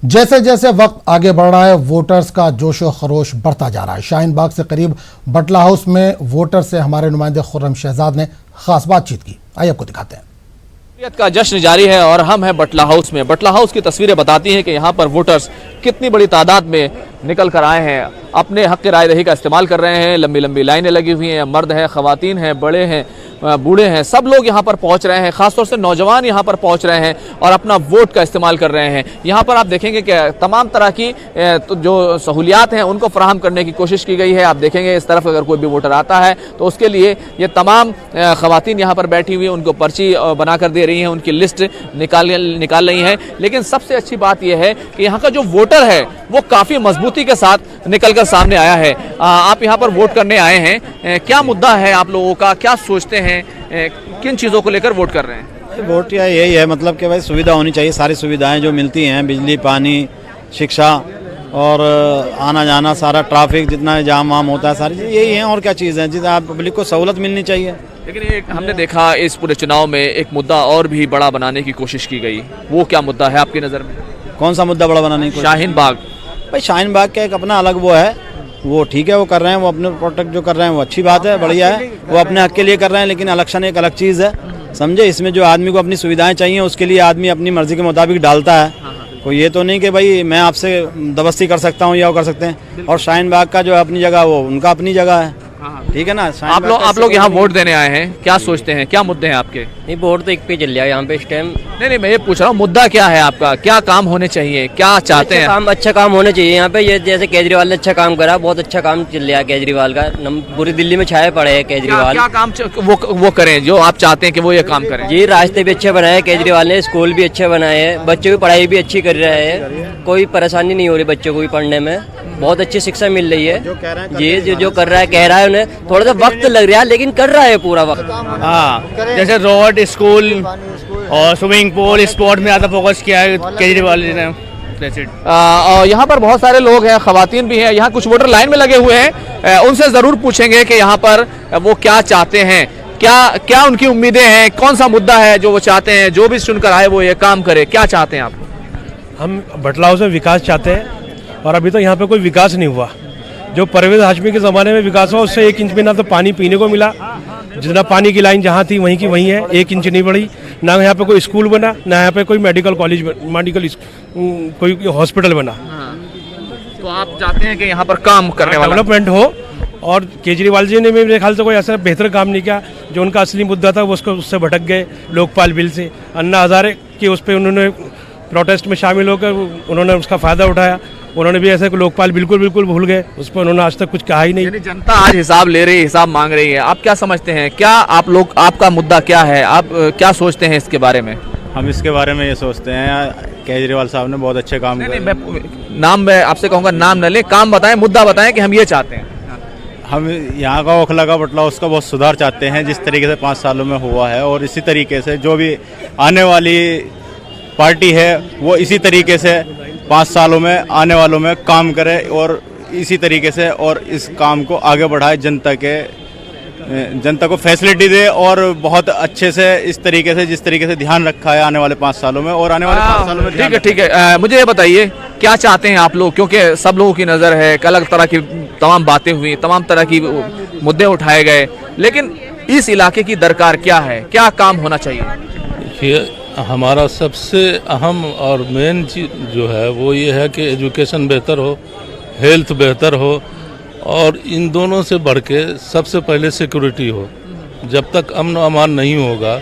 जैसे जैसे वक्त आगे बढ़ रहा है, वोटर्स का जोशो खरोश बढ़ता जा रहा है। शाहीन बाग से करीब बटला हाउस में वोटर से हमारे नुमाइंदे खुर्रम शहजाद ने खास बातचीत की। आइए आपको दिखाते हैं। का जश्न जारी है और हम हैं बटला हाउस में। बटला हाउस की तस्वीरें बताती हैं कि यहाँ पर वोटर्स कितनी बड़ी तादाद में निकल कर आए हैं, अपने हक राय दही का इस्तेमाल कर रहे हैं। लंबी लंबी लाइनें लगी हुई हैं, मर्द हैं, खवातीन हैं, बड़े हैं, बूढ़े हैं, सब लोग यहाँ पर पहुँच रहे हैं। खासतौर से नौजवान यहाँ पर पहुँच रहे हैं और अपना वोट का इस्तेमाल कर रहे हैं। यहाँ पर आप देखेंगे कि तमाम तरह की जो सहूलियात हैं उनको फराहम करने की कोशिश की गई है। आप देखेंगे इस तरफ अगर कोई भी वोटर आता है तो उसके लिए ये तमाम खवातीन यहाँ पर बैठी हुई उनको पर्ची बना कर दे रही हैं, उनकी लिस्ट निकाल रही हैं। लेकिन सबसे अच्छी बात यह है कि यहाँ का जो वोटर है वो काफ़ी मजबूती के साथ निकल कर सामने आया है। आप यहाँ पर वोट करने आए हैं, क्या मुद्दा है आप लोगों का, क्या सोचते हैं, किन चीज़ों को लेकर वोट कर रहे हैं? वोट या यही है, मतलब कि भाई सुविधा होनी चाहिए। सारी सुविधाएं जो मिलती हैं, बिजली, पानी, शिक्षा और आना जाना, सारा ट्रैफिक जितना जाम वाम होता है, सारी चीज़ यही है। और क्या चीज़ है जिससे आप पब्लिक को सहूलत मिलनी चाहिए। लेकिन एक हमने देखा इस पूरे चुनाव में एक मुद्दा और भी बड़ा बनाने की कोशिश की गई। वो क्या मुद्दा है आपकी नज़र में? कौन सा मुद्दा बड़ा बनाने की? शाहीन बाग। भाई शाहीन बाग का एक अपना अलग वो है, वो ठीक है, वो कर रहे हैं, वो अपने प्रोटेक्ट जो कर रहे हैं वो अच्छी बात है, बढ़िया है, वो अपने हक के लिए कर रहे हैं। लेकिन इलेक्शन एक अलग चीज़ है, समझे। इसमें जो आदमी को अपनी सुविधाएं चाहिए उसके लिए आदमी अपनी मर्जी के मुताबिक डालता है। कोई ये तो नहीं कि भाई मैं आपसे दबस्ती कर सकता हूँ या वो कर सकते हैं। और शाहीन बाग का जो है अपनी जगह, वो उनका अपनी जगह है, ठीक है ना। आप लोग यहाँ वोट देने आए हैं, क्या सोचते हैं, क्या मुद्दे हैं आपके? नहीं, वोट तो एक पे चल रहा है यहाँ पे इस टाइम। नहीं, मैं ये पूछ रहा हूँ मुद्दा क्या है आपका, क्या काम होने चाहिए, क्या चाहते हैं? अच्छा काम होना चाहिए यहाँ पे। ये जैसे केजरीवाल ने अच्छा काम करा, बहुत अच्छा काम चल रहा है केजरीवाल का। पूरी दिल्ली में छाए पड़े हैं केजरीवाल। क्या काम वो करें जो आप चाहते हैं कि वो ये काम करें? जी, रास्ते भी अच्छे बनाए केजरीवाल ने, स्कूल भी अच्छे बनाए हैं, बच्चों की पढ़ाई भी अच्छी कर रहे हैं, कोई परेशानी नहीं हो रही बच्चों को भी पढ़ने में, बहुत अच्छी शिक्षा मिल रही है। ये जो कर रहा है, कह रहा है, उन्हें थोड़ा सा वक्त लग रहा है लेकिन कर रहा है पूरा वक्त। हाँ, जैसे रोड, स्कूल और स्विमिंग पूल, स्पोर्ट में ज़्यादा फोकस किया है केजरीवाल जी ने। और यहाँ पर बहुत सारे लोग हैं, खवातीन भी हैं, यहाँ कुछ वोटर लाइन में लगे हुए हैं। उनसे ज़रूर पूछेंगे कि यहाँ पर वो क्या चाहते हैं, क्या उनकी उम्मीदें हैं, कौन सा मुद्दा है जो वो चाहते हैं, जो भी चुनकर आए वो ये काम करे। क्या चाहते हैं आप? हम बटला हाउस में विकास चाहते हैं और अभी तो यहाँ पे कोई विकास नहीं हुआ। जो परवेज हाशमी के ज़माने में विकास हुआ उससे 1 इंच भी ना तो पानी पीने को मिला, जितना पानी की लाइन जहाँ थी वहीं की वहीं है, 1 इंच नहीं बढ़ी। ना यहाँ पे कोई स्कूल बना, ना यहाँ पे कोई मेडिकल कॉलेज, कोई हॉस्पिटल बना। तो आप चाहते हैं कि यहाँ पर काम करने वाला डेवलपमेंट हो। और केजरीवाल जी ने मेरे ख्याल से कोई ऐसा बेहतर काम नहीं किया। जो उनका असली मुद्दा था वो उससे भटक गए लोकपाल बिल से। अन्ना हजारे की उस पर उन्होंने प्रोटेस्ट में शामिल होकर उन्होंने उसका फ़ायदा उठाया। उन्होंने भी ऐसे लोकपाल बिल्कुल भूल गए, उस पर उन्होंने आज तक कुछ कहा ही नहीं। जनता आज हिसाब ले रही है, हिसाब मांग रही है। आप क्या समझते हैं, क्या आपका मुद्दा क्या है, आप क्या सोचते हैं इसके बारे में? हम इसके बारे में ये सोचते हैं, केजरीवाल साहब ने बहुत अच्छे काम किए। मैं आपसे कहूँगा नाम न ले, काम बताएं, मुद्दा बताएं कि हम ये चाहते हैं। हम यहाँ का ओखला का बटला उसका बहुत सुधार चाहते हैं, जिस तरीके से 5 सालों में हुआ है। और इसी तरीके से जो भी आने वाली पार्टी है वो इसी तरीके से 5 सालों में आने वालों में काम करे और इसी तरीके से और इस काम को आगे बढ़ाए, जनता को फैसिलिटी दे और बहुत अच्छे से इस तरीके से जिस तरीके से ध्यान रखा है आने वाले 5 सालों में और आने वाले 5 सालों में। ठीक है। मुझे ये बताइए क्या चाहते हैं आप लोग, क्योंकि सब लोगों की नज़र है, अलग तरह की तमाम बातें हुई, तमाम तरह की मुद्दे उठाए गए, लेकिन इस इलाके की दरकार क्या है, क्या काम होना चाहिए? हमारा सबसे अहम और मेन चीज़ जो है वो ये है कि एजुकेशन बेहतर हो, हेल्थ बेहतर हो और इन दोनों से बढ़ के सबसे पहले सिक्योरिटी हो। जब तक अमन अमान नहीं होगा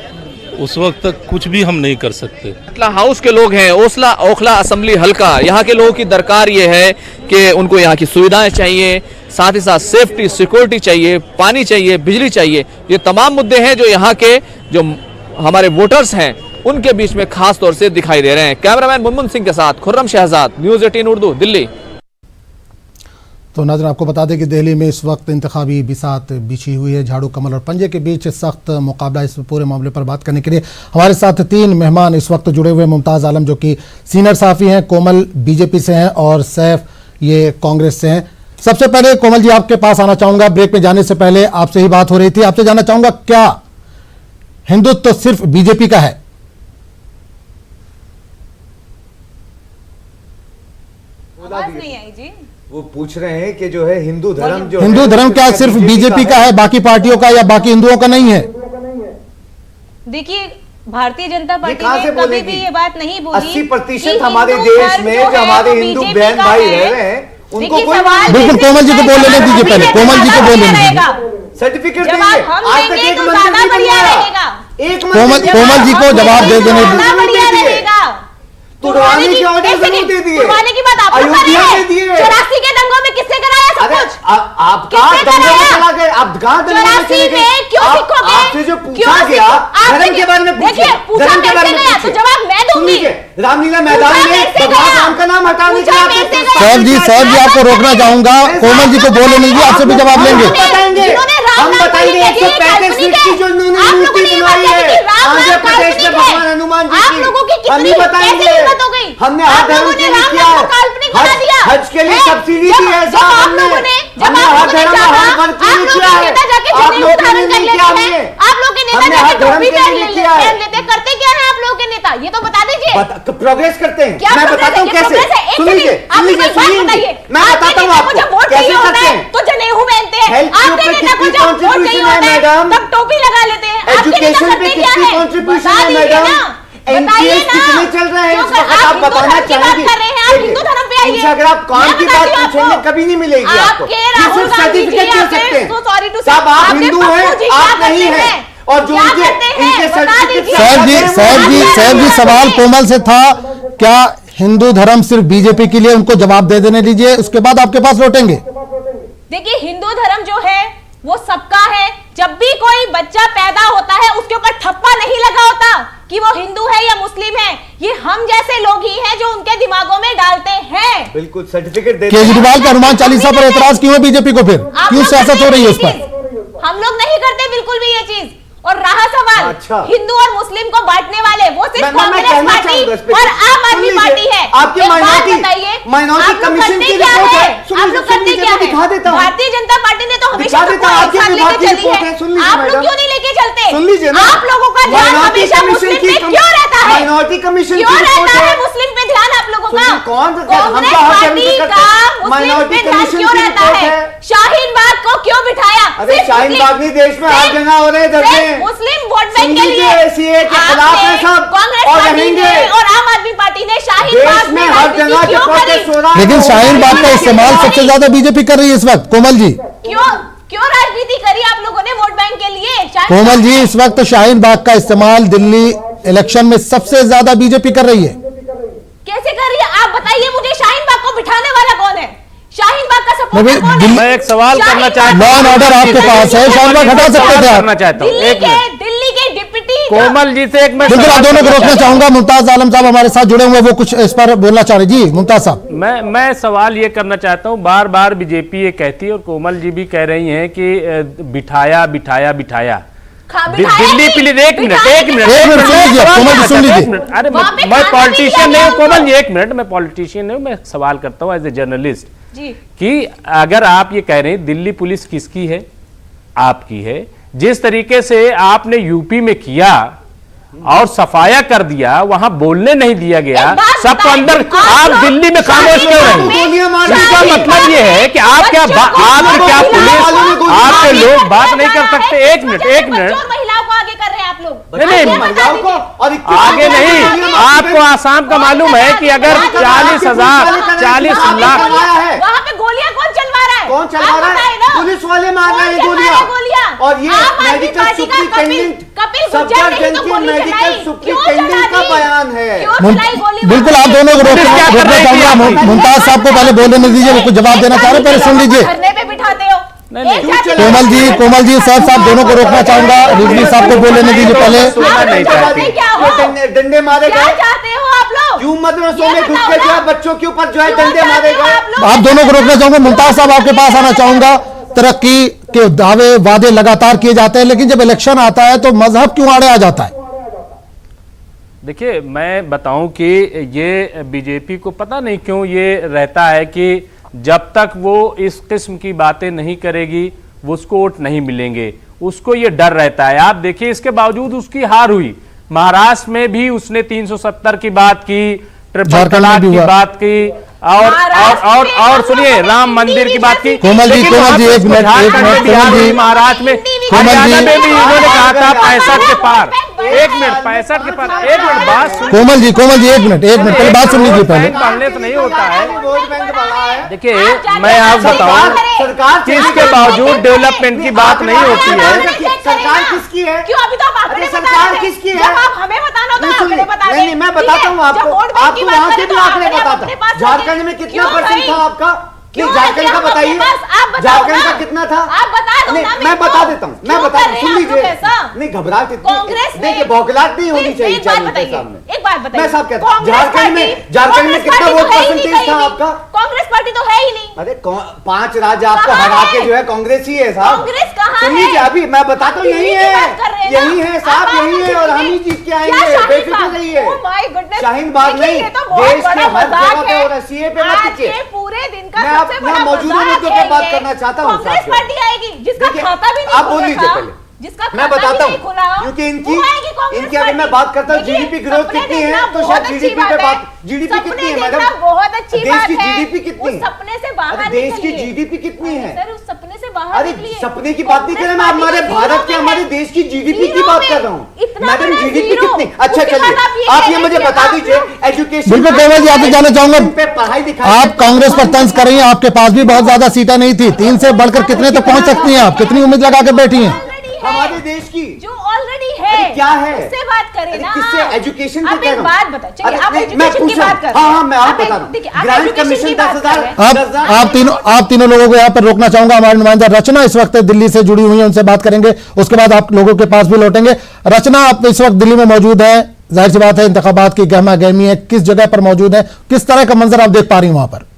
उस वक्त तक कुछ भी हम नहीं कर सकते। बटला हाउस के लोग हैं, ओखला असेंबली हल्का, यहाँ के लोगों की दरकार ये है कि उनको यहाँ की सुविधाएं चाहिए, साथ ही साथ सेफ्टी, सिक्योरिटी चाहिए, पानी चाहिए, बिजली चाहिए। ये तमाम मुद्दे हैं जो यहाँ के जो हमारे वोटर्स हैं उनके बीच में खास तौर से दिखाई दे रहे हैं। कैमरामैन मुनमुन सिंह के साथ खुर्रम शहजाद, न्यूज़ 18 उर्दू, दिल्ली। तो नाज़रीन आपको बता दें कि दिल्ली में इस वक्त इंतखाबी बिसात बिछी हुई है। झाड़ू, कमल और पंजे के बीच सख्त मुकाबला। इस पूरे मामले पर बात करने के लिए हमारे साथ 3 मेहमान इस वक्त जुड़े हुए। मुमताज़ आलम जो कि सीनियर सहाफ़ी हैं, कोमल बीजेपी से हैं और सैफ ये कांग्रेस से हैं। सबसे पहले कोमल जी आपके पास आना चाहूँगा। ब्रेक में जाने से पहले आपसे ही बात हो रही थी, आपसे जानना चाहूँगा क्या हिंदुत्व तो सिर्फ बीजेपी का है? आवाज नहीं आई जी। वो पूछ रहे हैं कि जो है हिंदू धर्म जो हिंदू धर्म क्या सिर्फ बीजेपी का है, बाकी पार्टियों का या बाकी हिंदुओं का नहीं है? देखिए, भारतीय जनता पार्टी कहाँ से ने कभी बोलेगी? भी ये बात नहीं बोली 80% कि हमारे हिंदू देश धर्म में जो जो है हमारे वो हिंदू बीजेपी बहन का भाई है। रह रहे हैं उनको देखिए, कोई सवाल बिल्कुल कोमल जी को बोलने दीजिए, पहले कोमल जी को बोलने दीजिए। सर्टिफिकेट जवाब देंगे। हम आज तक देंगे एक तो मंदिर ज्यादा नहीं बढ़िया बनवाया। रहेगा। एक कोमल जी को जवाब दे देने ज्यादा बढ़िया रहेगा। तुड़वाने के ऑर्डर जरूर दे दिए, तुड़वाने की बात आप लोग कर रहे अयोध्या हैं। में दिए। 84 के दंगों में किससे कराया सब अरे कुछ? आप किसने कहाँ दंगों में कराया? चला गए? आप कहाँ दंगों में 84 चले गए? में क्यों सिखोगे? आपसे जो पूछा क्यों गया सिखो? धर्म के बारे में पूछिए। देखिए, पूछा धर्म के बारे कैसे में गया? तो पूछिए। जवाब मैं दूंगी। सुनिए, रामलीला मैदान पूछा में कैसे भगवान गया? राम का नाम हटाने के लिए पूछा आपने कैसे प्रस्ताव गया? साहब जी आपको रोकना चाहूंगा, कोमल जी को बोलने दीजिए, आपसे भी जवाब लेंगे। हम बताएंगे, हम बताएंगे 135 फीट की जो इन्होंने मूर्ति बनवाई है आंध्र प्रदेश में भगवान हनुमान जी आप लोगों की की, हम ही बताएंगे। हमने हर धर्म के लिए किया है, हज के लिए सब्सिडी दी है साहब हमने हर धर्म में हर वर्ग के लिए किया है। आप लोग के लिए नहीं किया हमने, आप लोग के नेता हमने जाके हर धर्म टोपी के पहन लिए लेते किया है। करते क्या है आप लोगों के नेता? ये तो बता दीजिए। प्रोग्रेस करते हैं, क्या मैं प्रोग्रेस बताता हूँ है? ये कैसे। प्रोग्रेस है? एक सुन लीजिए, सेकंड, आप मुझे एक बात बताइए। मैं बताता हूँ आपके नेता को जब आपको वोट कैसे चाहिए होता करते है हैं। तो जनेऊ पहनते हैं। हेल्थ के आपके ऊपर नेता को कितनी जब वोट चाहिए contribution है होता है मैडम? तब टोपी लगा लेते हैं। आपके नेता एजुकेशन पे करते क्या कितनी है? कंट्रीब्यूशन बता है दीजिए मैडम? ना। एनपीएस बताइए ना। कितने चल रहे हैं इस क्यों वक्त आप हिंदू बताना धर्म की बात चाहेंगे? कर रहे हैं, आप हिंदू धर्म पे आइए। इनसे अगर आप काम मैं की बताती बात हूँ पूछेंगे आपको। कभी नहीं मिलेगी आपको। आपके ये राहुल सिर्फ गांधी जी, सर्टिफिकेट दे आपके सकते हैं। so sorry to say, साहब आप आपके हिंदू पप्पू हैं, जी आप क्या नहीं करते हैं हैं? और जो क्या इनके करते हैं? इनके बता सर्टिफिकेट दीजिए। साहब जी सवाल कोमल से था, क्या हिंदू धर्म सिर्फ बीजेपी के लिए? उनको जवाब दे देने दीजिए, उसके बाद आपके पास लौटेंगे। देखिए, हिंदू धर्म जो है वो सबका है। जब भी कोई बच्चा पैदा होता है उसके ऊपर ठप्पा नहीं लगा होता कि वो हिंदू है या मुस्लिम है। ये हम जैसे लोग ही हैं जो उनके दिमागों में डालते हैं। बिल्कुल सर्टिफिकेट दे केजरीवाल का हनुमान चालीसा पर एतराज क्यों है बीजेपी को? फिर आप क्यों लोग सियासत करते हो रही है हैं इस ये पर? चीज? हम लोग नहीं करते बिल्कुल भी ये चीज। और रहा सवाल अच्छा। हिंदू और मुस्लिम को बांटने वाले, वो सिर्फ मैं कांग्रेस कहना पार्टी चाहूंगा इस पे। और आम आदमी सुन पार्टी लीजिए, है। आपकी एक बात माइनॉरिटी बताइए, माइनॉरिटी आप लोग कमीशन करते की क्या रिपोर्ट है? है। सुन आप लीजिए, लोग सुन करते लीजिए, क्या मैं है? दिखा देता हूँ। भारतीय जनता पार्टी ने तो हमेशा दिखा देता हूँ, सबको आपके एक साथ विभाग लेके की चली रिपोर्ट है। है, सुन लीजिए आप लोग मैडम। क्यों नहीं लेके चलते? सुन लीजिए ना, आप लोगों का ध्यान माइनॉरिटी हमेशा कमीशन मुस्लिम की पे क्यों रहता है? माइनॉरिटी कमीशन की क्यों रिपोर्ट रहता है है। मुस्लिम पे ध्यान आप लोगों का? सुनिए, कौन कांग्रेस हम पार्टी का मुस्लिम माइनॉरिटी पे ध्यान कमीशन क्यों की रहता रिपोर्ट है? है। शाहीन बाग को क्यों बिठाया? अरे सिर्फ शाहीन मुस्लिम- बाग नहीं, देश में हर सिर्फ- जगह हो रहे हैं धरने। सिर्फ मुस्लिम वोट बैंक के सुनिए, लिए सीए के खिलाफ आपने, है सब कांग्रेस और पार्टी रहेंगे। ने और आम आदमी पार्टी ने शाहीन देश बाग में हर जगह राजनीति जो क्यों करी? प्रोटेस्ट हो रहा है लेकिन वो शाहीन बाग का इस्तेमाल सबसे ज्यादा बीजेपी कर रही है इस वक्त। कोमल जी, क्यों क्यों राजनीति करी आप लोगों ने वोट बैंक के लिए? शाहीन कोमल बाग जी, में- इस वक्त शाहीन बाग का इस्तेमाल दिल्ली इलेक्शन में सबसे ज्यादा बीजेपी कर रही है। कैसे कर रही है? आप बताइए मुझे, शाहीन बाग को बिठाने वाला कौन है? शाहीन बाग का सपोर्टर मैं भी- कौन है? मैं एक सवाल शाहीन करना बाग- चाहता लॉ एंड ऑर्डर आपके पास है, शाहीन बाग हटा सकते थे आप। करना चाहता हूँ एक मिनट दिल्ली के डिप्टी कोमल जी से एक मैं बिल्कुल, आप सवाल दोनों को करना रोकना चाहता हूँ। चाहूंगा। मुमताज आलम साहब हमारे साथ जुड़े हुए हैं, वो कुछ इस पर बोलना चाह रहे। जी मुमताज साहब। मैं सवाल ये करना चाहता हूँ, बार बार बीजेपी ये कहती है और कोमल जी भी कह रही हैं कि बिठाया बिठाया बिठाया दिल्ली प्लीज एक मिनट सुन लीजिए, कोमल जी सुन लीजिए। अरे मैं पॉलिटिशियन नहीं हूँ कोमल जी, एक मिनट, मैं पॉलिटिशियन नहीं हूँ, मैं सवाल करता हूँ एज ए जर्नलिस्ट जी। कि अगर आप ये कह रहे हैं दिल्ली पुलिस किसकी है? आपकी है। जिस तरीके से आपने यूपी में किया और सफाया कर दिया, वहां बोलने नहीं दिया गया, सबको अंदर, आप दिल्ली में खामोश क्यों रहे? इसका मतलब ये है कि आप क्या पुलिस, आपके लोग बात नहीं कर सकते? एक मिनट महिलाओं को आगे कर रहे हैं आप लोग। नहीं महिलाओं को और आगे नहीं, आपको आसाम का मालूम है कि अगर 40,000 40 लाख वहाँ पे गोलियां कौन चलवा रहा है? कौन चला रहा है? पुलिस वाले मार रहे हैं गोलियां। और ये मेडिकल सुप्रिंटेंडेंट सफदरजंग के मेडिकल सुप्रिंटेंडेंट का बयान है। बिल्कुल, आप दोनों को रोकना चाहूंगा। मुमताज साहब को पहले बोलने दीजिए, वो कुछ जवाब देना चाह रहे हैं, पहले सुन लीजिए। धरने पे बिठाते हो। कोमल जी साहब दोनों को रोकना चाहूंगा। रिजवी साहब को बोलने दीजिए पहले। डंडे मारे क्या गए, चाहते हो आप लोग? क्यों मदरसों में घुस के जो है बच्चों के ऊपर जो है डंडे मारे गए। आप दोनों को रोकना चाहूंगा। मुमताज साहब आपके पास आना चाहूंगा। तरक्की के दावे वादे लगातार किए जाते हैं, लेकिन जब इलेक्शन आता है तो मजहब क्यों आड़े आ जाता है? देखिए, मैं बताऊं कि ये बीजेपी को पता नहीं क्यों ये रहता है कि जब तक वो इस किस्म की बातें नहीं करेगी वो उसको वोट नहीं मिलेंगे, उसको ये डर रहता है। आप देखिए, इसके बावजूद उसकी हार हुई। महाराष्ट्र में भी उसने 370 की बात की, ट्रिपल तलाक की बात की, और सुनिए, राम मंदिर की बात की। कोमल जी, एक मिनट, महाराष्ट्र में, हरियाणा में भी इन्होंने कहा था 65 के पार। एक मिनट, 65 के पार, एक मिनट बात। कोमल जी एक मिनट पहले बात सुन लीजिए। पहले पढ़ने तो नहीं होता है। देखिए, मैं आपको बताऊं कि इसके बावजूद डेवलपमेंट की बात नहीं होती है। सरकार किसकी है? क्यों अभी तो आप सरकार किसकी है? जब आप हमें बताना तो आपने बता दें। नहीं, मैं बताता हूँ आपको वहाँ के भी आंकड़े बताता। झारखंड में कितना परसेंट था आपका? झारखंड का बताइए, झारखंड का कितना था? आप बता दो ना। मैं बता देता हूँ, सुन लीजिए। नहीं, घबराहट देखिए, बौखलाहट नहीं होनी चाहिए चैनल के सामने। एक बात बताइए, मैं साहब कहता हूँ, झारखंड में कितना वोट परसेंटेज था आपका? कांग्रेस पार्टी तो है ही नहीं। अरे 5 राज्य आपको हरा के जो है कांग्रेस ही है साहब। कांग्रेस कहाँ सुन लीजिए, अभी मैं बताता हूँ, यही है साहब, यही है, और हम ही जीत के आएंगे, बेफिक्र रहिए। शाहीन बाग नहीं, देश के हर जगह पे हो रहा है। सीए पे मत कीजिए। पूरे दिन का मैं मौजूदा मुद्दों पे बात करना चाहता हूँ। कांग्रेस पार्टी आएगी जिसका खाता भी नहीं, आप बोल लीजिए पहले, जिसका मैं बताता हूँ, क्योंकि इनकी अगर मैं बात करता हूँ जीडीपी ग्रोथ कितनी है, तो शायद जीडीपी पे बात, जीडीपी कितनी है मैडम? बहुत अच्छी देश बात की है। जीडीपी कितनी है? सपने से बाहर, देश की जीडीपी कितनी है? सर, उस सपने से बाहर अरे सपने की बात नहीं कर रहा मैं, हमारे भारत के, हमारे देश की जीडीपी की बात कर रहा हूँ मैडम। जीडीपी कितनी? अच्छा चलिए, आप ये मुझे बता दीजिए, एजुकेशन। बिल्कुल कोमल जी, आपसे जानना चाहूंगा, पढ़ाई लिखाई, आप कांग्रेस पर तंज कर रही हैं, आपके पास भी बहुत ज्यादा सीटें नहीं थी, 3 से बढ़कर कितने तक पहुंच सकती हैं आप? कितनी उम्मीद लगा के बैठी हैं? हमारे देश की जो ऑलरेडी है, क्या है, उससे बात करें ना। किससे? एजुकेशन आप एक बात बताओ, चलिए आप एजुकेशन की बात करें। हाँ, मैं आप बता रहा हूँ, ग्रांट कमीशन 10,000। आप तीनों लोगों को यहाँ पर रोकना चाहूंगा। हमारी नुमाइंदा रचना इस वक्त दिल्ली से जुड़ी हुई है, उनसे बात करेंगे, उसके बाद आप लोगों के पास भी लौटेंगे। रचना, आप इस वक्त दिल्ली में मौजूद है, जाहिर सी बात है इंतखाबात की गहमा गहमी है, किस जगह पर मौजूद है, किस तरह का मंजर आप देख पा रही हैं वहां पर?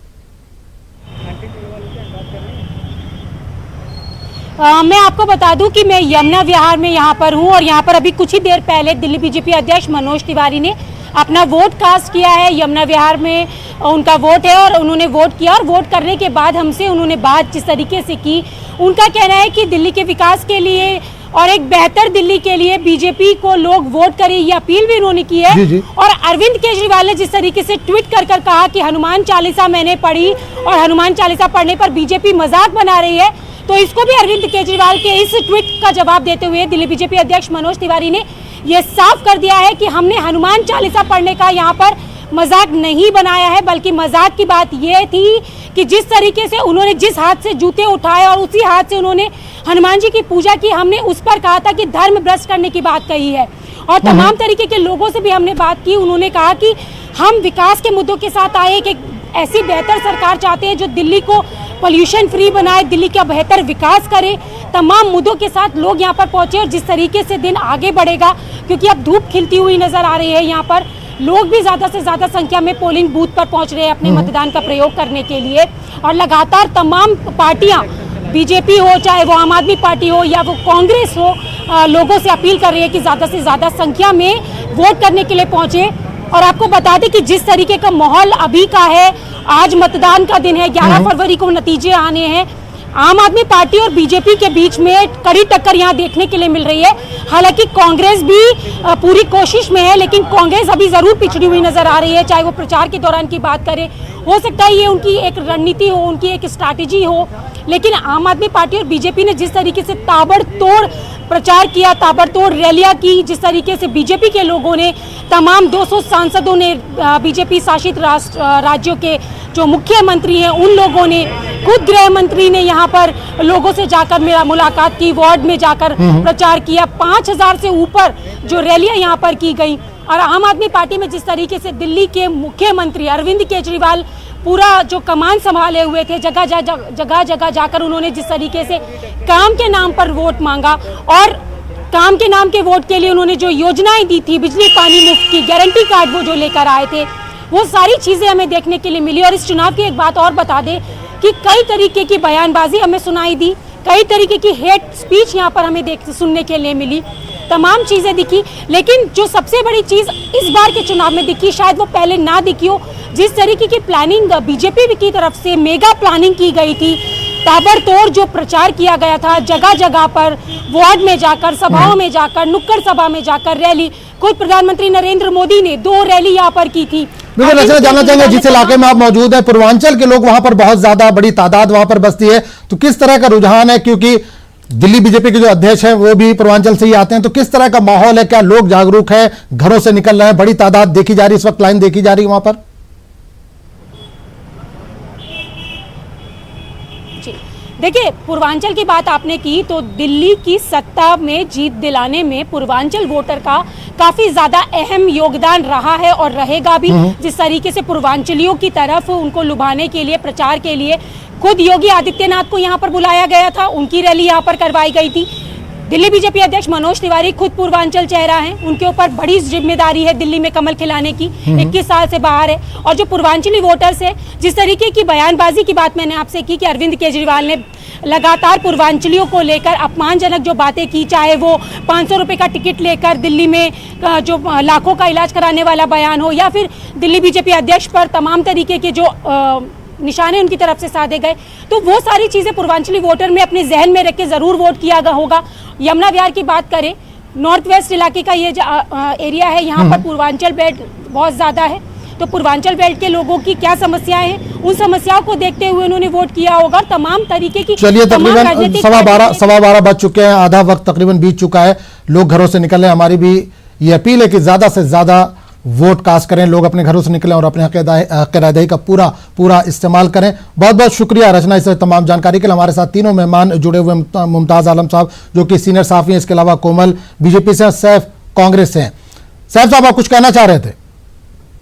मैं आपको बता दूं कि मैं यमुना विहार में यहाँ पर हूँ, और यहाँ पर अभी कुछ ही देर पहले दिल्ली बीजेपी अध्यक्ष मनोज तिवारी ने अपना वोट कास्ट किया है। यमुना विहार में उनका वोट है और उन्होंने वोट किया, और वोट करने के बाद हमसे उन्होंने बात जिस तरीके से की, उनका कहना है कि दिल्ली के विकास के लिए और एक बेहतर दिल्ली के लिए बीजेपी को लोग वोट करें, ये अपील भी उन्होंने की है। जी। और अरविंद केजरीवाल ने जिस तरीके से ट्वीट कर कहा कि हनुमान चालीसा मैंने पढ़ी और हनुमान चालीसा पढ़ने पर बीजेपी मजाक बना रही है, तो इसको भी अरविंद केजरीवाल के इस ट्वीट का जवाब देते हुए दिल्ली बीजेपी अध्यक्ष मनोज तिवारी ने यह साफ कर दिया है कि हमने हनुमान चालीसा पढ़ने का यहाँ पर मजाक नहीं बनाया है, बल्कि मजाक की बात यह थी कि जिस तरीके से उन्होंने जिस हाथ से जूते उठाए और उसी हाथ से उन्होंने हनुमान जी की पूजा की, हमने उस पर कहा था कि धर्म भ्रष्ट करने की बात कही है। और तमाम तरीके के लोगों से भी हमने बात की, उन्होंने कहा कि हम विकास के मुद्दों के साथ आए, कि ऐसी बेहतर सरकार चाहते हैं जो दिल्ली को पोल्यूशन फ्री बनाए, दिल्ली का बेहतर विकास करे। तमाम मुद्दों के साथ लोग यहाँ पर पहुंचे, और जिस तरीके से दिन आगे बढ़ेगा, क्योंकि अब धूप खिलती हुई नजर आ रही है, यहाँ पर लोग भी ज़्यादा से ज़्यादा संख्या में पोलिंग बूथ पर पहुंच रहे हैं अपने मतदान का प्रयोग करने के लिए। और लगातार तमाम पार्टियां, बीजेपी हो, चाहे वो आम आदमी पार्टी हो या वो कांग्रेस हो, लोगों से अपील कर रही है कि ज़्यादा से ज़्यादा संख्या में वोट करने के लिए पहुंचे। और आपको बता दें कि जिस तरीके का माहौल अभी का है, आज मतदान का दिन है, 11 फरवरी को नतीजे आने हैं, आम आदमी पार्टी और बीजेपी के बीच में कड़ी टक्कर यहां देखने के लिए मिल रही है। हालांकि कांग्रेस भी पूरी कोशिश में है, लेकिन कांग्रेस अभी जरूर पिछड़ी हुई नजर आ रही है, चाहे वो प्रचार के दौरान की बात करें। हो सकता है ये उनकी एक रणनीति हो, उनकी एक स्ट्रैटेजी हो, लेकिन आम आदमी पार्टी और बीजेपी ने जिस तरीके से ताबड़तोड़ प्रचार किया, ताबड़तोड़ रैलियां की, जिस तरीके से बीजेपी के लोगों ने, तमाम 200 सांसदों ने, बीजेपी शासित राज्यों के जो मुख्यमंत्री हैं उन लोगों ने, खुद गृह मंत्री ने यहाँ पर लोगों से जाकर मेरा मुलाकात की, वार्ड में जाकर प्रचार किया। 5000 से ऊपर जो रैलियां यहाँ पर की गई। और आम आदमी पार्टी में जिस तरीके से दिल्ली के मुख्यमंत्री अरविंद केजरीवाल पूरा जो कमान संभाले हुए थे, जगह जगह जाकर उन्होंने जिस तरीके से काम के नाम पर वोट मांगा, और काम के नाम के वोट के लिए उन्होंने जो योजनाएं दी थी, बिजली पानी मुफ्त की, गारंटी कार्ड वो जो लेकर आए थे, वो सारी चीजें हमें देखने के लिए मिली। और इस चुनाव की एक बात और बता दें कि कई तरीके की बयानबाजी हमें सुनाई दी, कई तरीके की हेट स्पीच यहाँ पर हमें सुनने के लिए मिली, तमाम चीजें दिखी। लेकिन जो सबसे बड़ी चीज इस बार के चुनाव में दिखी, शायद वो पहले ना दिखी हो, जिस तरीके की प्लानिंग बीजेपी की तरफ से मेगा प्लानिंग की गई थी, ताबड़तोड़ जो प्रचार किया गया था, जगह जगह पर वार्ड में जाकर, सभाओं में जाकर, नुक्कड़ सभा में जाकर रैली, खुद प्रधानमंत्री नरेंद्र मोदी ने 2 रैली यहाँ पर की थी। बिल्कुल रचना, जानना चाहेंगे जिस इलाके में आप मौजूद है, पूर्वांचल के लोग वहां पर बहुत ज्यादा बड़ी तादाद वहां पर बसती है, तो किस तरह का रुझान है, क्योंकि दिल्ली बीजेपी के जो अध्यक्ष हैं वो भी पूर्वांचल से ही आते हैं, तो किस तरह का माहौल है, क्या लोग जागरूक है, घरों से निकल रहे हैं, बड़ी तादाद देखी जा रही है, इस वक्त लाइन देखी जा रही है वहां पर? देखिए, पूर्वांचल की बात आपने की तो दिल्ली की सत्ता में जीत दिलाने में पूर्वांचल वोटर का काफी ज्यादा अहम योगदान रहा है और रहेगा भी। जिस तरीके से पूर्वांचलियों की तरफ उनको लुभाने के लिए, प्रचार के लिए खुद योगी आदित्यनाथ को यहाँ पर बुलाया गया था, उनकी रैली यहाँ पर करवाई गई थी। दिल्ली बीजेपी अध्यक्ष मनोज तिवारी खुद पूर्वांचल चेहरा हैं, उनके ऊपर बड़ी जिम्मेदारी है दिल्ली में कमल खिलाने की, 21 साल से बाहर है। और जो पूर्वांचली वोटर्स है, जिस तरीके की बयानबाजी की बात मैंने आपसे की कि अरविंद केजरीवाल ने लगातार पूर्वांचलियों को लेकर अपमानजनक जो बातें की, चाहे वो 500 रुपए का टिकट लेकर दिल्ली में जो लाखों का इलाज कराने वाला बयान हो, या फिर दिल्ली बीजेपी अध्यक्ष पर तमाम तरीके के जो निशाने उनकी तरफ से साधे गए, तो वो सारी चीज़ें पूर्वांचली वोटर में अपने जहन में रख के ज़रूर वोट किया होगा। यमुना विहार की बात करें, नॉर्थ वेस्ट इलाके का ये जो एरिया है, यहाँ पर पूर्वांचल बेल्ट बहुत ज़्यादा है, तो पूर्वांचल बेल्ट के लोगों की क्या समस्याएं हैं, उन समस्याओं को देखते हुए उन्होंने वोट किया होगा। तमाम तरीके की, चलिए तकरीबन 12:15 बज चुके हैं, आधा वक्त तकरीबन बीत चुका है, लोग घरों से निकल रहे हैं। हमारी भी ये अपील है कि ज्यादा से ज्यादा वोट कास्ट करें, लोग अपने घरों से निकलें और अपने हक रायदही का पूरा इस्तेमाल करें। बहुत बहुत शुक्रिया रचना इस तमाम जानकारी के लिए। हमारे साथ तीनों मेहमान जुड़े हुए, मुमताज आलम साहब जो कि सीनियर साफी हैं, इसके अलावा कोमल बीजेपी से, सैफ कांग्रेस से हैं। सैफ साहब, आप कुछ कहना चाह रहे थे?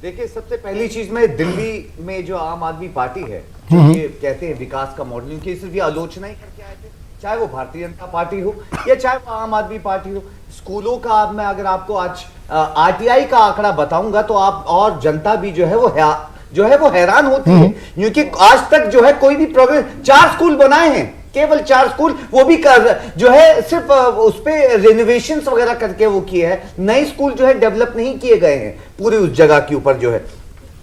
देखिए, सबसे पहली चीज में दिल्ली में जो आम आदमी पार्टी है, जो ये कहते हैं विकास का मॉडल, उनकी सिर्फ ये आलोचना ही करके आए थे, चाहे वो भारतीय जनता पार्टी हो या चाहे वो आम आदमी पार्टी हो। स्कूलों का मैं अगर आपको आज आरटीआई का आंकड़ा बताऊंगा तो आप और जनता भी जो है वो हैरान होती है, क्योंकि आज तक जो है कोई भी प्रोग्रेस, 4 स्कूल बनाए हैं, केवल 4 स्कूल, वो भी जो है सिर्फ उस पे रेनोवेशंस वगैरह करके वो किए हैं, नए स्कूल जो है डेवलप नहीं किए गए हैं पूरी उस जगह के ऊपर। जो है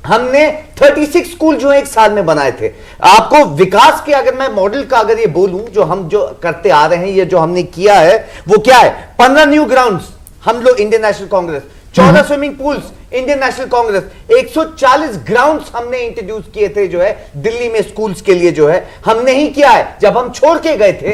हमने 36 स्कूल जो है एक साल में बनाए थे। आपको विकास के अगर मैं मॉडल का अगर ये बोलूं, जो हम जो करते आ रहे हैं, ये जो हमने किया है वो क्या है, 15 न्यू ग्राउंड्स हम लोग Indian national Congress, 14 swimming pools Indian national Congress, 140 grounds हमने इंट्रोड्यूस किए थे जो है दिल्ली में स्कूल्स के लिए। जो है हमने ही किया है, जब हम छोड़ के गए थे,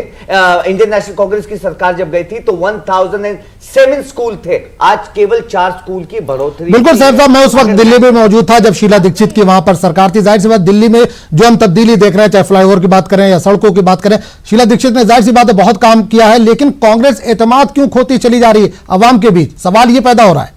इंडियन नेशनल कांग्रेस की सरकार जब गई थी तो 1007 स्कूल थे, आज केवल 4 स्कूल की बढ़ोतरी। बिल्कुल साहब, मैं उस वक्त दिल्ली में मौजूद था जब शीला दीक्षित की वहां पर सरकार थी। जाहिर सी बात, दिल्ली में जो हम तब्दीली देख रहे हैं, चाहे फ्लाईओवर की बात करें या सड़कों की बात करें, शीला दीक्षित ने जाहिर सी बात है बहुत काम किया है, लेकिन कांग्रेस एतमाद क्यों खोती चली जा रही है अवाम के बीच, सवाल ये पैदा हो रहा है।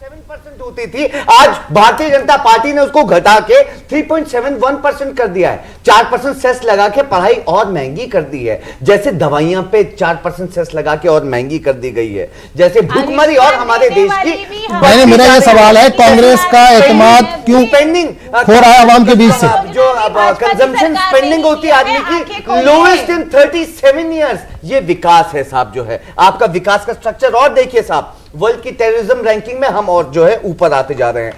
7% होती थी, आज भारतीय जनता पार्टी ने उसको घटा के 3.71% कर दिया है। 4% सेस लगा के पढ़ाई और महंगी कर दी है, जैसे दवाइयां पे 4% सेस लगा के और महंगी कर दी गई है, जैसे भूखमरी और हमारे देश की। मेरा ये सवाल है, कांग्रेस का एतमाद क्यों स्पेंडिंग हो रहा है अवाम के बीच से? जो कंजम्पशन स्पेंडिंग होती है आदमी की लोएस्ट इन 37 ईयर्स, ये विकास है साहब। जो है आपका विकास का स्ट्रक्चर और देखिए साहब, वर्ल्ड की टेररिज्म रैंकिंग में हम और जो है ऊपर आते जा रहे हैं।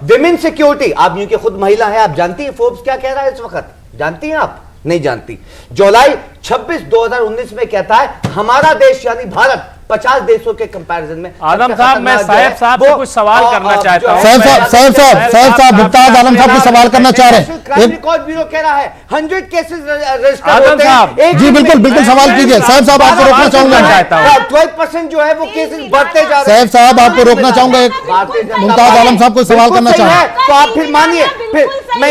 विमेन सिक्योरिटी, आप यूं कि खुद महिला है, आप जानती हैं फोर्ब्स क्या कह रहा है इस वक्त, जानती हैं आप? नहीं जानती। जुलाई 26 2019 में कहता है हमारा देश यानी भारत 50 देशों के कंपैरिजन में। आलम साहब, मैं साहब से कुछ सवाल करना चाहता हूं। साहब मुमताज आलम साहब कुछ सवाल करना चाह रहे हैं। क्राइम रिकॉर्ड ब्यूरो कह रहा है 100 केसेस रजिस्टर होते हैं। जी बिल्कुल सवाल कीजिए। साहब आपको रोकना चाहूंगा, 12% जो है वो केसेस बढ़ते जा रहे हैं। साहब आपको रोकना चाहूंगा, मुमताज आलम साहब को सवाल करना चाह रहे हैं, तो आप फिर मानिए। फिर मैं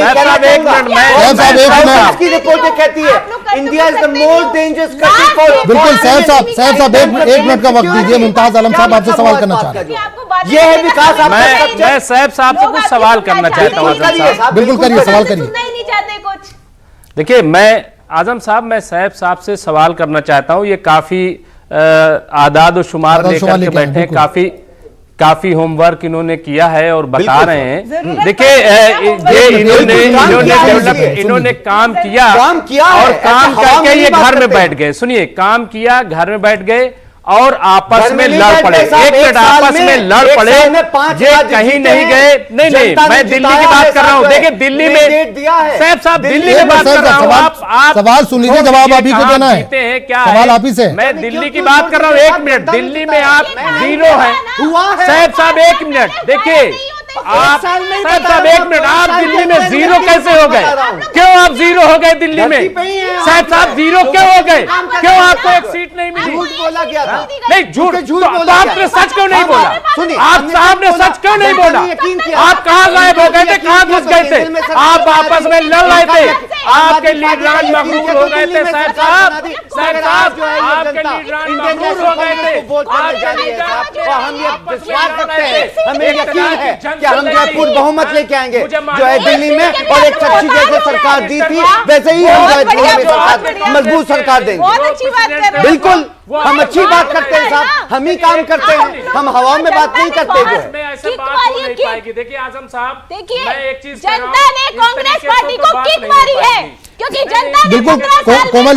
की रिपोर्ट कहती है India is the most dangerous country for. बिल्कुल साहब एक मिनट का वक्त दीजिए। मुमताज आलम साहब आपसे सवाल करना चाह रहे हैं। ये है विकास। मैं साहब से कुछ सवाल करना चाहता हूँ। बिल्कुल करिए, सवाल करिए। देखिए, मैं आजम साहब, मैं साहब से सवाल करना चाहता हूँ। ये काफी आदाद और शुमार लेकर के बैठे हैं, काफी होमवर्क इन्होंने किया है और बता रहे हैं। देखिए, इन्होंने काम किया और काम करके ये घर में बैठ गए। सुनिए, काम किया, घर में बैठ गए और आपस में लड़ पड़े। एक मिनट, आपस में लड़ पड़े, ये कहीं नहीं गए। नहीं, मैं दिल्ली की बात कर रहा हूँ। देखिए, दिल्ली में साहब दिल्ली की बात कर रहा हूँ। आप सवाल सुन लीजिए, जवाब आप ही को देना है। क्या सवाल आप ही से। मैं दिल्ली की बात कर रहा हूँ। एक मिनट, दिल्ली में आप जीरो हैं साहब। एक मिनट देखिए, आप साहब एक मिनट, आप दिल्ली में जीरो कैसे हो गए? क्यों आप जीरो हो गए दिल्ली में? साहब जीरो क्यों हो गए? क्यों आपको एक सीट नहीं मिली? झूठ बोला गया था। नहीं झूठ, तो आपने सच क्यों नहीं बोला? आप साहब ने सच क्यों नहीं बोला? आप कहाँ गायब हो गए थे? कहाँ घुस गए थे? आप आपस में लड़ रहे थे, आपके लीडरान मखरूर हो गए थे। साहब आपके लीडरान मखरूर हो गए थे। और हम ये विश्वास रखते हैं, हमें यकीन है कि हम जो है पूर्ण बहुमत लेके आएंगे जो है दिल्ली में, और एक अच्छी जैसे सरकार दी थी वैसे ही हम जो है दिल्ली में सरकार मजबूत सरकार देंगे। बहुत अच्छी बात कर रहे हो। बिल्कुल हम अच्छी बात करते हैं साहब, हम ही काम करते हैं, हम हवा में बात नहीं करते जो है। में ऐसे बात हो नहीं पाएगी। देखिए आजम साहब, देखिए मैं एक चीज कह रहा हूं, जनता ने इस कांग्रेस तरीके से पार्टी तो को बात किक नहीं मारी हो है, पाएगी। क्योंकि जनता ने बिल्कुल 15 साल कोमल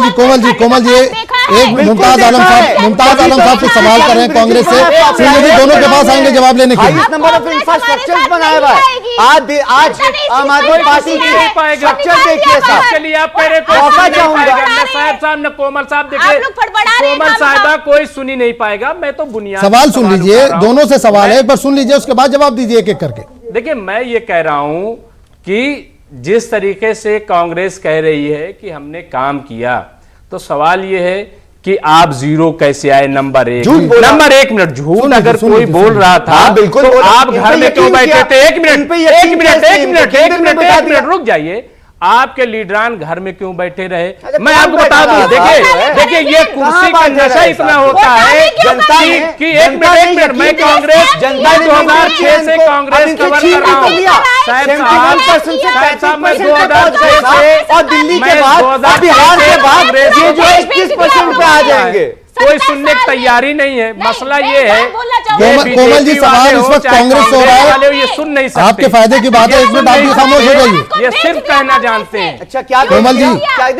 जी एक मुमताज आलम साहब कुछ सवाल कर रहे हैं कांग्रेस से, जी दोनों के पास आएंगे जवाब लेने के लिए। हाईएस्ट नंबर ऑफ इंफ्रास्ट्रक्चर बनाया हुआ है आज आम आदमी पार्टी की स्ट्रक्चर देखिए साहब। इसके लिए आप कह रहे मौका चाहूंगा साहब ने कोमल साहब आप देखिए, लोग फड़फड़ा रहे हैं कोमल हम साहिबा कोई सुनी नहीं पाएगा। मैं तो बुनियादी सवाल सुन लीजिए, उठा रहा हूं। दोनों से सवाल है, एक बार सुन लीजिए उसके बाद जवाब दीजिए एक एक करके। देखिए मैं ये कह रहा हूं कि जिस तरीके से कांग्रेस कह रही है कि हमने काम किया, तो सवाल ये है कि आप जीरो कैसे आए? नंबर एक मिनट झूठ अगर कोई बोल रहा था बिल्कुल तो आप घर में क्यों बैठे थे? एक मिनट रुक जाइए। आपके लीडरान घर में क्यों बैठे रहे? मैं आपको बता दूं, देखिए ये कुर्सी का नशा इतना होता है कि एक मिनट मैं कांग्रेस 2006 से कांग्रेस कवर कर रहा हूं साहब, मैं 2006 से और दिल्ली के बाद बिहार के बाद ये जो 21% पे आ जाएंगे। कोई सुनने की तैयारी नहीं है। मसला ये है कोमल जी सवाल इस वक्त कांग्रेस हो रहा है, ये सुन नहीं सकते। आपके फायदे की बात है, एक मिनट आप भी खामोश हो जाइए। ये सिर्फ कहना जानते हैं। अच्छा क्या कोमल जी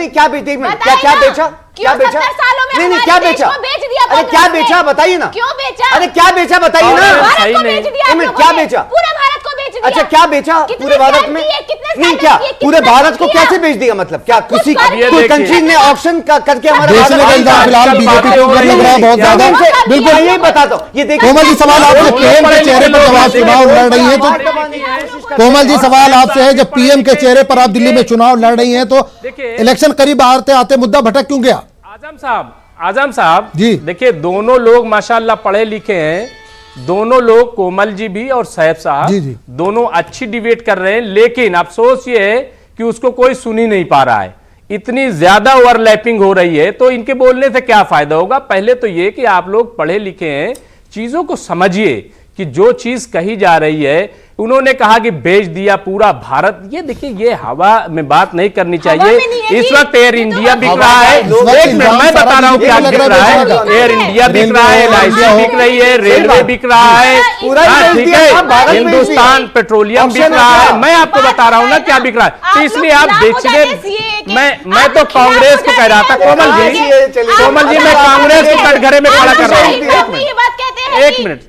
क्या बेचा क्या बेचा? नहीं क्या बेचा? अरे क्या बेचा बताइए ना। क्यों बेचा? अरे क्या बेचा बताइए ना। भारत को बेच दिया आप लोगों क्या ने। बेचा? पूरे भारत को बेच दिया। अच्छा क्या बेचा पूरे भारत में? नहीं क्या पूरे भारत को कैसे बेच दिया? मतलब क्या किसी कोई कंट्री ने ऑप्शन करके हमारे बेचने का इल्जाम फिलहाल बीजेपी के ऊपर लग रहा है बहुत ज्यादा। बिल्कुल यही बताता हूँ। ये देखिए कोमल जी सवाल आपसे, पीएम के चेहरे पर जब आप चुनाव लड़ रही हैं तो कोमल जी सवाल आपसे है, जब पीएम के चेहरे पर आप दिल्ली में चुनाव लड़ रही हैं तो इलेक्शन करीब आते आते मुद्दा भटक क्यों गया? आजम साहब जी देखिए, दोनों लोग माशाल्लाह पढ़े लिखे हैं, दोनों लोग कोमल जी भी और साहब साहब जी। दोनों अच्छी डिबेट कर रहे हैं, लेकिन अफसोस ये है कि उसको कोई सुन ही नहीं पा रहा है। इतनी ज्यादा ओवरलैपिंग हो रही है, तो इनके बोलने से क्या फायदा होगा? पहले तो ये कि आप लोग पढ़े लिखे हैं, चीजों को समझिए कि जो चीज कही जा रही है। उन्होंने कहा कि बेच दिया पूरा भारत, ये देखिए ये हवा में बात नहीं करनी चाहिए। इस वक्त एयर इंडिया बिक रहा है, एक मिनट मैं बता रहा हूँ क्या बिक रहा है। एयर इंडिया बिक रहा है, LIC बिक रही है, रेलवे बिक रहा है, ठीक है, हिंदुस्तान पेट्रोलियम बिक रहा है। मैं आपको बता रहा हूँ ना क्या बिक रहा है, तो इसलिए आप बेचने। मैं तो कांग्रेस को कह रहा था कोमल जी मैं कांग्रेस को कटघरे में खड़ा कर रहा हूँ। एक मिनट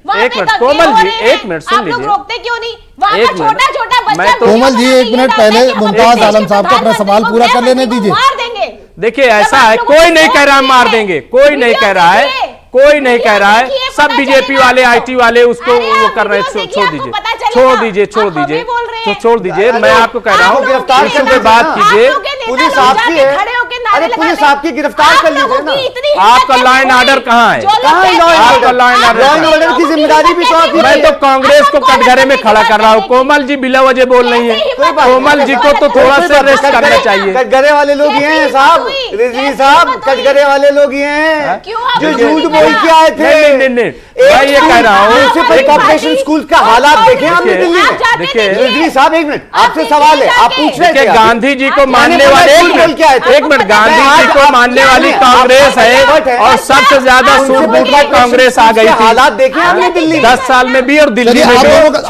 कोमल जी एक मिनट सुन लीजिए। रोकते क्यों नहीं? वहाँ पर छोटा-छोटा बच्चा कोमल जी एक मिनट पहले मुमताज आलम साहब को अपना सवाल पूरा कर लेने दीजिए। मार देंगे। देखिए ऐसा है, कोई नहीं कह रहा है मार देंगे, कोई नहीं कह रहा है, कोई नहीं कह रहा है। सब बीजेपी वाले IT वाले उसको वो कर रहे हैं। छोड़ दीजिए। मैं आपको कह रहा हूँ गिरफ्तार करके बात कीजिए। पुलिस आपकी है, अरे पुलिस आपकी गिरफ्तार कर लीजिए ना। आपका लॉ एंड ऑर्डर कहाँ है? आपका लॉ एंड ऑर्डर की जिम्मेदारी भी तो आपकी। मैं तो कांग्रेस को कटघरे में खड़ा कर रहा हूँ। कोमल जी बिला वजह बोल रही है, कोमल जी को तो थोड़ा सा रेस्ट करना चाहिए। कटघरे वाले लोग ही हैं साहब, रिजवी साहब कटघरे वाले लोग ही हैं जो झूठ बोल के आए थे। नहीं मैं ये कह रहा हूँ म्युनिसिपल कॉर्पोरेशन स्कूल का हालात देखे हमने दिल्ली में। देखिए रिजवी साहब एक मिनट आपसे सवाल है, आप पूछ रहे थे गांधी जी को मानने वाले एक मिनट गांधी जी को मानने वाली कांग्रेस है और सबसे ज्यादा सूट में कांग्रेस आ गई थी। हालात देखे हमने दिल्ली 10 साल में भी और दिल्ली में भी।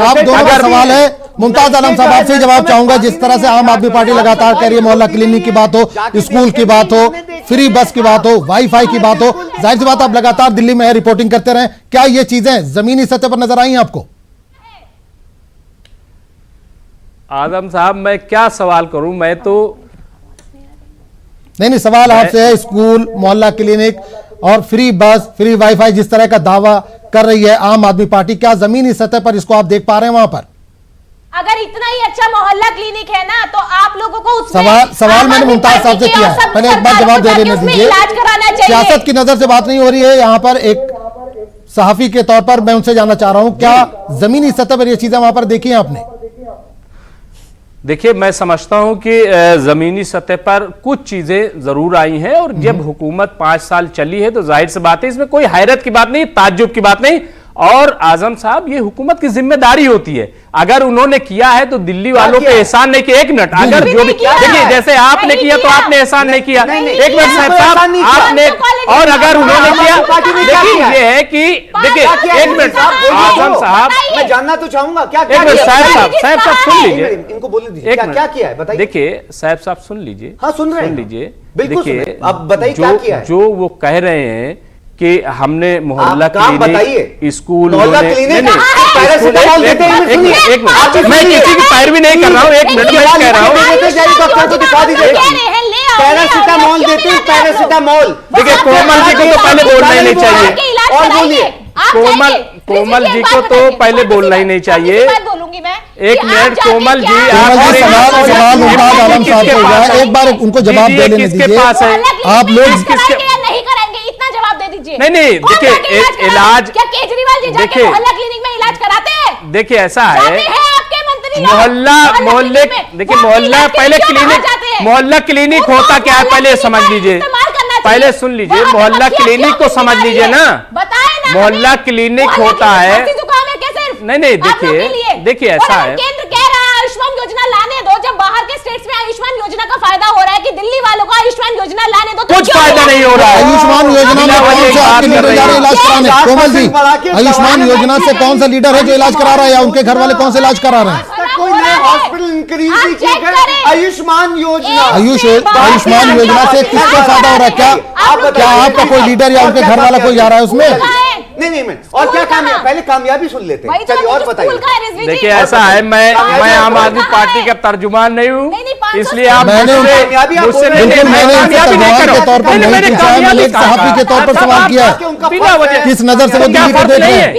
आप दोनों का सवाल है, मुमताज आलम साहब आपसे जवाब चाहूंगा। जिस तरह से आम आदमी पार्टी लगातार कह रही है, मोहल्ला क्लिनिक की बात हो, स्कूल की बात हो, फ्री बस की बात हो, वाईफाई की बात हो, जाहिर सी बात आप लगातार दिल्ली में रिपोर्टिंग करते रहे, क्या ये चीजें जमीनी सतह पर नजर आई आपको? आजम साहब मैं क्या सवाल करूं, मैं तो नहीं सवाल आपसे है, स्कूल, मोहल्ला क्लिनिक और फ्री बस, फ्री वाईफाई जिस तरह का दावा कर रही है आम आदमी पार्टी, क्या जमीनी सतह पर इसको आप देख पा रहे हैं वहां पर? अगर इतना ही अच्छा मोहल्ला क्लिनिक है ना, तो आप लोगों को उसमें सवाल मैंने मुमताज साहब से किया है, पहले एक बार जवाब दे लेने दीजिए। इलाज कराना चाहिए। सियासत की नजर से बात नहीं हो रही है, यहाँ पर एक सहाफी के तौर पर मैं उनसे जानना चाह रहा हूँ, क्या जमीनी सतह पर ये चीजें वहां पर देखी हैं आपने? देखिए, मैं समझता हूं कि जमीनी सतह पर कुछ चीजें जरूर आई हैं, और जब हुकूमत 5 साल चली है तो जाहिर सी बात है, इसमें कोई हैरत की बात नहीं, ताज्जुब की बात नहीं। और आजम साहब, ये हुकूमत की जिम्मेदारी होती है, अगर उन्होंने किया है तो दिल्ली वालों पे एहसान नहीं किया। एक मिनट, अगर जो भी देखिए, जैसे आपने किया तो आपने एहसान नहीं किया। एक मिनट साहब आपने, और अगर उन्होंने किया, देखिए ये है कि देखिए, एक मिनट आजम साहब, मैं जानना तो चाहूंगा क्या एक मिनट साहब सुन लीजिए, इनको बोल दीजिए क्या किया है, बताइए। देखिए साहब सुन लीजिए। हाँ, सुन रहे हैं। लीजिए, बिल्कुल देखिए, अब बताइए क्या किया है। जो वो कह रहे हैं कि हमने मोहल्ला क्लिनिक, स्कूल, मोहल्ला क्लिनिक, पैरासिटामोल देते हैं। मैं किसी की पैरवी नहीं कर रहा हूँ, एक मिनट में कह रहा हूँ, डॉक्टर को दिखा दीजिए, पैरासिटामोल देते हैं, पैरासिटामोल। देखिए, कोमल जी को तो पहले बोलना ही नहीं चाहिए, और बोलिए, कोमल जी को तो पहले बोलना ही नहीं चाहिए। बोलूंगी मैं, एक मिनट कोमल जी, सवाल मुमताज आलम साहब को हुआ है, एक बार उनको जवाब दे लेने दीजिए। आप लोग नहीं करेंगे, इतना जवाब दे दीजिए। नहीं, देखिए, इलाज क्या केजरीवाल जी जाके मोहल्ला क्लिनिक में इलाज कराते हैं? देखिए, ऐसा है, आपके मंत्री मोहल्ले, देखिए मोहल्ला पहले क्लिनिक, मोहल्ला क्लिनिक होता क्या है पहले समझ लीजिए, पहले सुन लीजिए, मोहल्ला क्लिनिक को समझ लीजिए ना। मोहल्ला क्लिनिक होता है, नहीं, देखिए ऐसा है, केंद्र कह रहा है आयुष्मान योजना लाने दो, जब बाहर के स्टेट्स में आयुष्मान योजना का फायदा हो रहा है कि दिल्ली वालों को आयुष्मान योजना लाने दो, तो कुछ फायदा नहीं हो रहा है। आयुष्मान योजना में कौन से आपके लीडर जा रहे हैं इलाज कराने? कोमल जी, आयुष्मान योजना से कौन सा लीडर है जो इलाज करा रहा है, या उनके घर वाले कौन से इलाज करा रहे हैं? कोई नया हॉस्पिटल इंक्रीज नहीं किया, आयुष्मान योजना, आयुष्मान योजना से किसको फायदा हो रहा है? क्या आपका कोई लीडर या उनके घर वाला कोई जा रहा है उसमें? नहीं, और क्या कामयाबी, पहले कामयाबी सुन लेते हैं, चलिए और बताइए। देखिए, ऐसा है, मैं आम आदमी पार्टी का तर्जुमान नहीं हूँ, इसलिए आप मैंने मुझसे के तौर पर नहीं पूछा है, मैंने एक सहाफी के तौर पर सवाल किया है, किस नजर से वो दिल्ली को देख रहे हैं?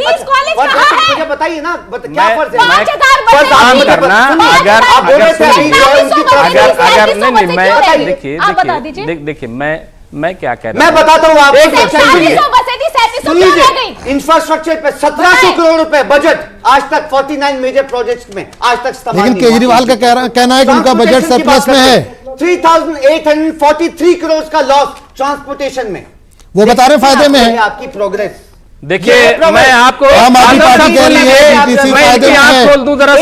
मुझे बताइए ना, क्या फर्ज है? काम करना, अगर नहीं, देखिए, मैं क्या कह रहा हूँ, मैं बताता हूँ आपको, सुन लीजिए, इंफ्रास्ट्रक्चर पे 1700 करोड़ रुपए बजट, आज तक 49 मेजर प्रोजेक्ट्स में आज तक। लेकिन केजरीवाल का कहना है कि उनका बजट सरप्लस में है। 3843 करोड़ का लॉस ट्रांसपोर्टेशन में, वो बता रहे फायदे में है आपकी प्रोग्रेस। देखिए, मैं आपको आम आदमी पार्टी के लिए मैं इनकी आंख खोल दूं जरा,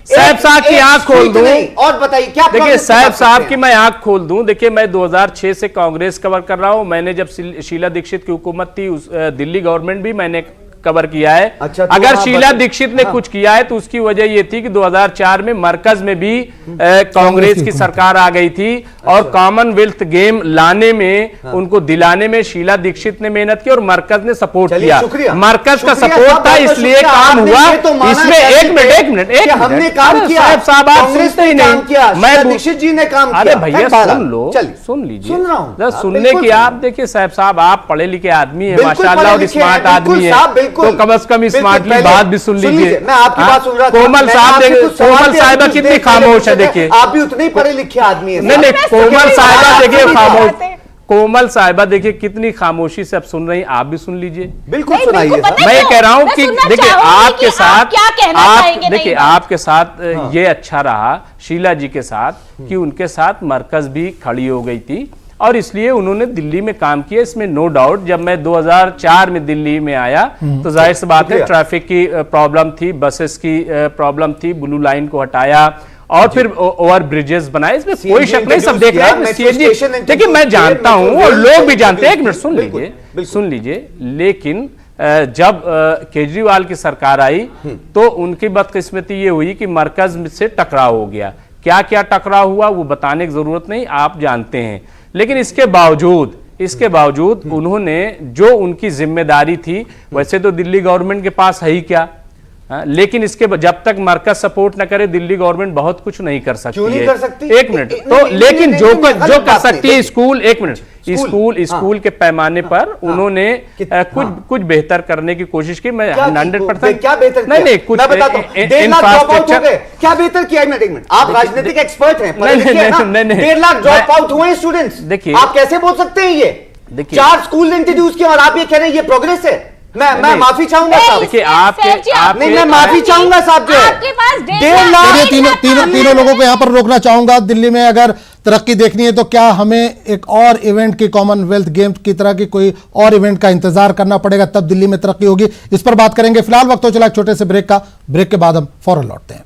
साहब साहब की आंख खोल दूं, और बताइए क्या। देखिए साहब की मैं आंख खोल दूं, देखिए मैं 2006 से कांग्रेस कवर कर रहा हूं, मैंने जब शीला दीक्षित की हुकूमत थी, दिल्ली गवर्नमेंट भी मैंने कवर किया है। अच्छा, तो अगर शीला दीक्षित ने कुछ किया है तो उसकी वजह यह थी कि 2004 में मरकज में भी कांग्रेस की सरकार आ गई थी, और कॉमनवेल्थ गेम लाने में उनको दिलाने में शीला दीक्षित ने मेहनत की और मरकज ने सपोर्ट किया। मरकज का सपोर्ट था, इसलिए काम हुआ। इसमें एक मिनट हमने काम किया, साहब आप सुनते ही नहीं, मैं दीक्षित जी ने काम किया। अरे भैया सुन लो, सुन लीजिए, सुन रहा हूं, सुनने की आप देखिए साहब आप पढ़े लिखे आदमी है माशाल्लाह, और स्मार्ट आदमी है, तो कम से कम स्मार्टली बात भी सुन लीजिए। मैं आपकी बात सुन रहा था, कोमल साहब देखिए, कोमल साहिबा कितनी खामोश है, देखिए आप भी उतने ही पढ़े लिखे आदमी है। नहीं, कोमल साहिबा देखिए खामोश, कोमल साहिबा देखिए कितनी खामोशी से अब सुन रही हैं, आप भी सुन लीजिए। बिल्कुल सुनाइए। मैं ये कह रहा हूं कि देखिए आपके साथ, देखिए आपके साथ ये अच्छा रहा शीला जी के साथ कि उनके साथ मरकज भी खड़ी हो गई थी, और इसलिए उन्होंने दिल्ली में काम किया, इसमें नो डाउट। जब मैं 2004 में दिल्ली में आया तो जाहिर सी बात है ट्रैफिक की प्रॉब्लम थी, बसेस की प्रॉब्लम थी, ब्लू लाइन को हटाया और फिर ओवर ब्रिजेस बनाए, इसमें कोई शक नहीं, सब देख रहे हैं सीएनजी। देखिए मैं जानता हूं और लोग भी जानते हैं, एक मिनट सुन लीजिए, लेकिन जब केजरीवाल की सरकार आई तो उनकी बदकिस्मती ये हुई कि मरकज से टकराव हो गया। क्या क्या टकराव हुआ वो बताने की जरूरत नहीं, आप जानते हैं। लेकिन इसके बावजूद उन्होंने जो उनकी जिम्मेदारी थी, वैसे तो दिल्ली गवर्नमेंट के पास है ही क्या, लेकिन इसके जब तक मरकज सपोर्ट न करे दिल्ली गवर्नमेंट बहुत कुछ नहीं कर सकती क्यों नहीं है। कर सकती? एक मिनट तो लेकिन जो कर सकती है स्कूल, एक मिनट, स्कूल के पैमाने पर उन्होंने कुछ बेहतर करने की कोशिश की। मैं 100% क्या बेहतर किया? नहीं कुछ मैं बताता हूं, 1.5 लाख ड्रॉप आउट हो गए, क्या बेहतर किया? एक मिनट, आप राजनीतिक एक्सपर्ट हैं, पढ़े लिखे हैं ना? 1.5 लाख ड्रॉप आउट हुए स्टूडेंट्स, देखिए आप कैसे बोल सकते हैं ये? देखिए 4 स्कूल इंट्रोड्यूस किए और आप ये कह रहे हैं ये प्रोग्रेस है? मैं माफी चाहूंगा साहब। देखिए नहीं, मैं माफी चाहूंगा साहब जो है। आपके पास 1.5 लाख तीनों लोगों को यहां पर रोकना चाहूंगा। दिल्ली में अगर तरक्की देखनी है तो क्या हमें एक और इवेंट की, कॉमनवेल्थ गेम्स की तरह की कोई और इवेंट का इंतजार करना पड़ेगा, तब दिल्ली में तरक्की होगी? इस पर बात करेंगे। फिलहाल वक्त हो चला एक छोटे से ब्रेक का। ब्रेक के बाद हम फौरन लौटते हैं।